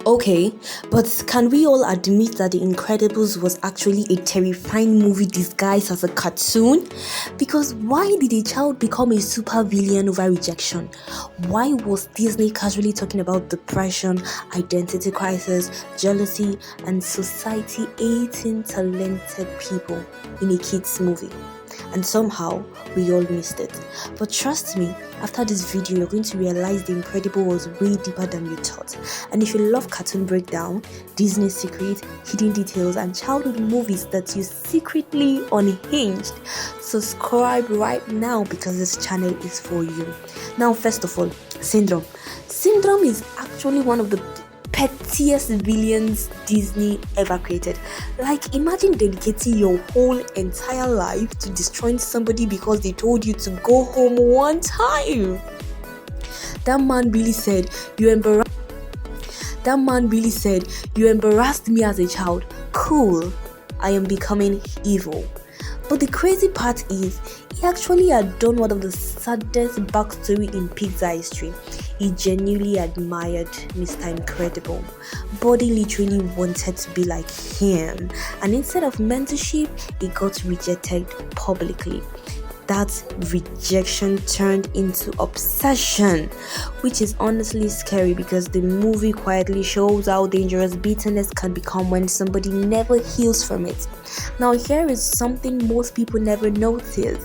Okay, but can we all admit that The Incredibles was actually a terrifying movie disguised as a cartoon? Because why did a child become a super villain over rejection? Why was Disney casually talking about depression, identity crisis, jealousy, and society hating talented people in a kids' movie? And somehow we all missed it. But trust me, after this video, you're going to realize The Incredible was way deeper than you thought. And if you love cartoon breakdown, Disney secret, hidden details, and childhood movies that you secretly unhinged, subscribe right now because this channel is for you. Now, first of all, Syndrome. Syndrome is actually one of the pettiest villains Disney ever created. Like, imagine dedicating your whole entire life to destroying somebody because they told you to go home one time. That man really said, you embarrassed me as a child. Cool, I am becoming evil. But the crazy part is, he actually had done one of the saddest backstory in Pixar history. He genuinely admired Mr. Incredible. Buddy literally wanted to be like him, and instead of mentorship, he got rejected publicly. That rejection turned into obsession, which is honestly scary because the movie quietly shows how dangerous bitterness can become when somebody never heals from it. Now, here is something most people never notice.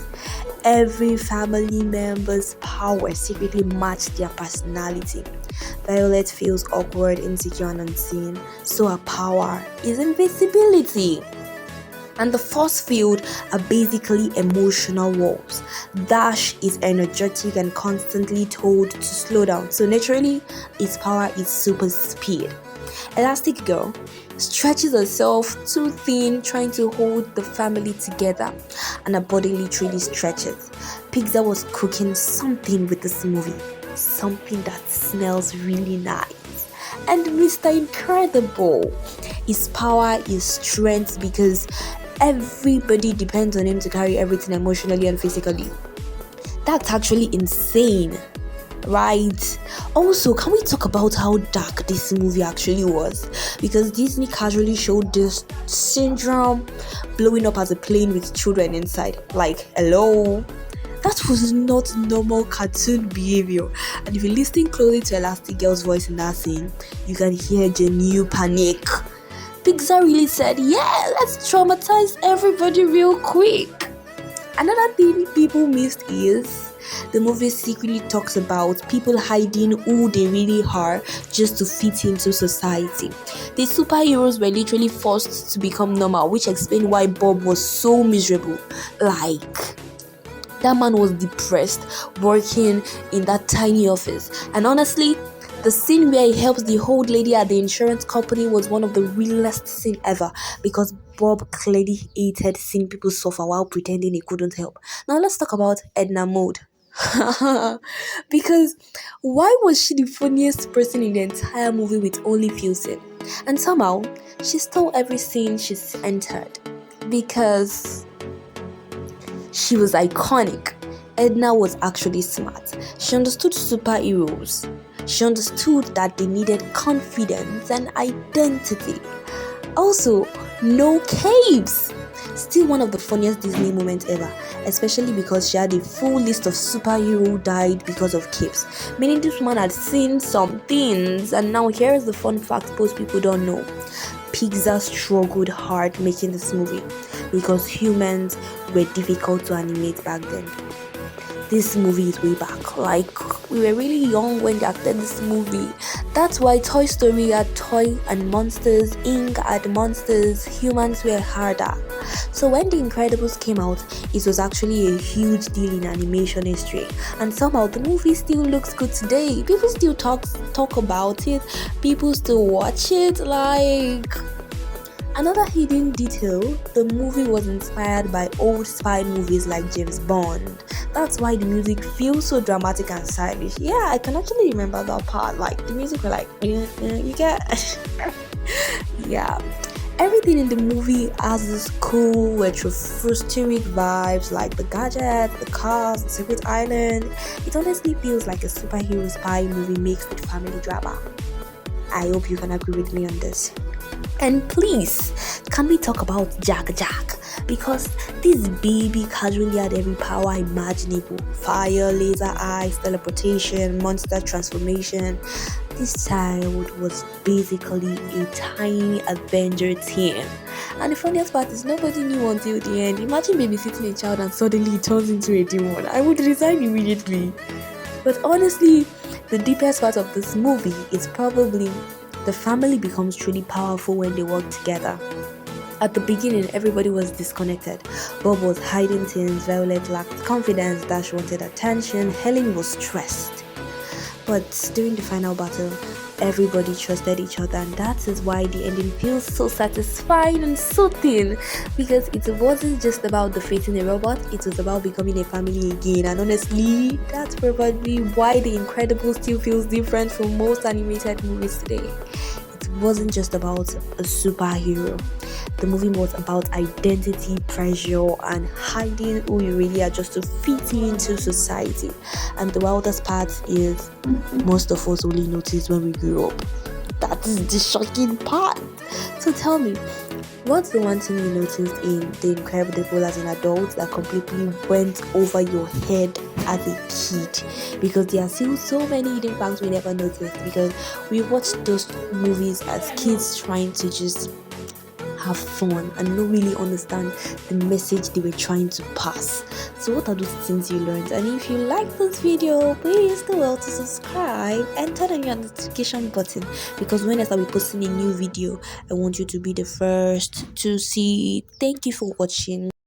Every family member's power secretly matched their personality. Violet feels awkward, insecure, and unseen, so her power is invisibility. And the force field are basically emotional walls. Dash is energetic and constantly told to slow down, so naturally, its power is super speed. Elastic Girl stretches herself too thin, trying to hold the family together, and her body literally stretches. Pixar was cooking something with this movie, something that smells really nice. And Mr. Incredible, his power is strength because everybody depends on him to carry everything emotionally and physically. That's actually insane, right? Also, can we talk about how dark this movie actually was? Because Disney casually showed this Syndrome blowing up as a plane with children inside. Like, hello? That was not normal cartoon behavior. And if you listen closely to Elastic Girl's voice in that scene, you can hear genuine panic. Pixar really said, yeah, let's traumatize everybody real quick. Another thing people missed is the movie secretly talks about people hiding who they really are just to fit into society. The superheroes were literally forced to become normal, which explained why Bob was so miserable. Like, that man was depressed working in that tiny office. And honestly, the scene where he helps the old lady at the insurance company was one of the realest scenes ever, because Bob clearly hated seeing people suffer while pretending he couldn't help. Now let's talk about Edna Mode. Because why was she the funniest person in the entire movie with only few scenes? And somehow she stole every scene she's entered because she was iconic. Edna was actually smart. She understood superheroes. She understood that they needed confidence and identity. Also, no capes. Still one of the funniest Disney moments ever, especially because she had a full list of superheroes who died because of capes. Meaning this woman had seen some things, and now here is the fun fact most people don't know. Pixar struggled hard making this movie because humans were difficult to animate back then. This movie is way back. Like, we were really young when they acted this movie. That's why Toy Story had toy and monsters, Inc. had monsters, humans were harder. So when The Incredibles came out, it was actually a huge deal in animation history. And somehow the movie still looks good today. People still talk about it. People still watch it. Like, another hidden detail, the movie was inspired by old spy movies like James Bond. That's why the music feels so dramatic and stylish. Yeah, I can actually remember that part. Like, the music was like, you get... Yeah. Everything in the movie has this cool, retro-futuristic vibes, like the gadgets, the cars, the secret island. It honestly feels like a superhero spy movie mixed with family drama. I hope you can agree with me on this. And please, can we talk about Jack Jack? Because this baby casually had every power imaginable: fire, laser eyes, teleportation, monster transformation. This child was basically a tiny Avenger team. And the funniest part is nobody knew until the end. Imagine babysitting a child and suddenly it turns into a demon. I would resign immediately. But honestly, the deepest part of this movie is probably the family becomes truly powerful when they work together. At the beginning, everybody was disconnected. Bob was hiding things, Violet lacked confidence, Dash wanted attention, Helen was stressed. But during the final battle, everybody trusted each other, and that is why the ending feels so satisfying and soothing, because it wasn't just about defeating a robot, it was about becoming a family again. And honestly, that's probably why The Incredibles still feels different from most animated movies today. It wasn't just about a superhero. The movie was about identity, pressure, and hiding who you really are just to fit into society. And the wildest part is most of us only notice when we grow up. That is the shocking part. So tell me, what's the one thing you noticed in The Incredible as an adult that completely went over your head as a kid? Because there are still so many hidden facts we never noticed, because we watched those movies as kids trying to just have fun and not really understand the message they were trying to pass. So what are those things you learned? And if you like this video, please do well to subscribe and turn on your notification button, because when I will be posting a new video, I want you to be the first to see it. Thank you for watching.